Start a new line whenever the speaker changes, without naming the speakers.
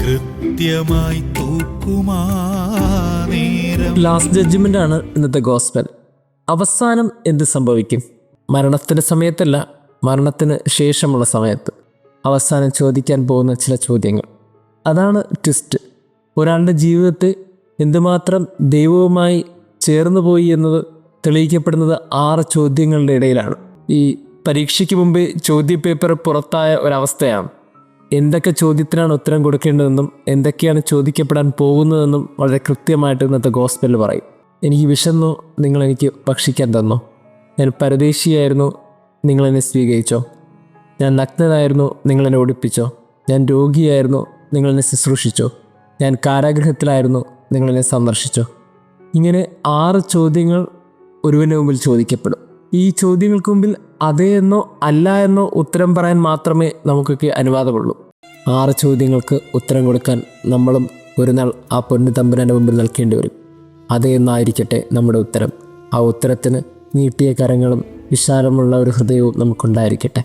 കൃത്യമായി തൂക്കുമാ നേരം.
Last judgement ആണ് ഇന്നത്തെ ഗോസ്പൽ. അവസാനം എന്ത് സംഭവിക്കും? മരണത്തിൻ്റെ സമയത്തല്ല, മരണത്തിന് ശേഷമുള്ള സമയത്ത് അവസാനം ചോദിക്കാൻ പോകുന്ന ചില ചോദ്യങ്ങൾ. അതാണ് ട്വിസ്റ്റ്. ഒരാളുടെ ജീവിതത്തെ എന്തുമാത്രം ദൈവവുമായി ചേർന്ന് പോയി എന്നത് തെളിയിക്കപ്പെടുന്നത് 6 ചോദ്യങ്ങളുടെ ഇടയിലാണ്. ഈ പരീക്ഷയ്ക്ക് മുമ്പ് ചോദ്യപേപ്പർ പുറത്തായ ഒരവസ്ഥയാണ്. എന്തൊക്കെ ചോദ്യത്തിനാണ് ഉത്തരം കൊടുക്കേണ്ടതെന്നും എന്തൊക്കെയാണ് ചോദിക്കപ്പെടാൻ പോകുന്നതെന്നും വളരെ കൃത്യമായിട്ട് ഇന്നത്തെ ഗോസ്പലിൽ പറയും. എനിക്ക് വിശന്നു, നിങ്ങളെനിക്ക് ഭക്ഷിക്കാൻ തന്നോ? ഞാൻ പരദേശിയായിരുന്നു, നിങ്ങളെന്നെ സ്വീകരിച്ചോ? ഞാൻ നഗ്നനായിരുന്നു, നിങ്ങളെന്നെ ഒടിപ്പിച്ചോ? ഞാൻ രോഗിയായിരുന്നു, നിങ്ങളെന്നെ ശുശ്രൂഷിച്ചോ? ഞാൻ കാരാഗൃഹത്തിലായിരുന്നു, നിങ്ങളെന്നെ സന്ദർശിച്ചോ? ഇങ്ങനെ 6 ചോദ്യങ്ങൾ ഒരുവൻ്റെ മുമ്പിൽ ചോദിക്കപ്പെടും. ഈ ചോദ്യങ്ങൾക്ക് മുമ്പിൽ അതെ എന്നോ അല്ല എന്നോ ഉത്തരം പറയാൻ മാത്രമേ നമുക്കൊക്കെ അനുവാദമുള്ളൂ. 6 ചോദ്യങ്ങൾക്ക് ഉത്തരം കൊടുക്കാൻ നമ്മളും ഒരു നാൾ ആ പൊന്നു തമ്പുരാൻ്റെ മുമ്പിൽ നിൽക്കേണ്ടി വരും. അതെ എന്നായിരിക്കട്ടെ നമ്മുടെ ഉത്തരം. ആ ഉത്തരത്തിന് നീട്ടിയ കരങ്ങളും വിശാലമുള്ള ഒരു ഹൃദയവും നമുക്കുണ്ടായിരിക്കട്ടെ.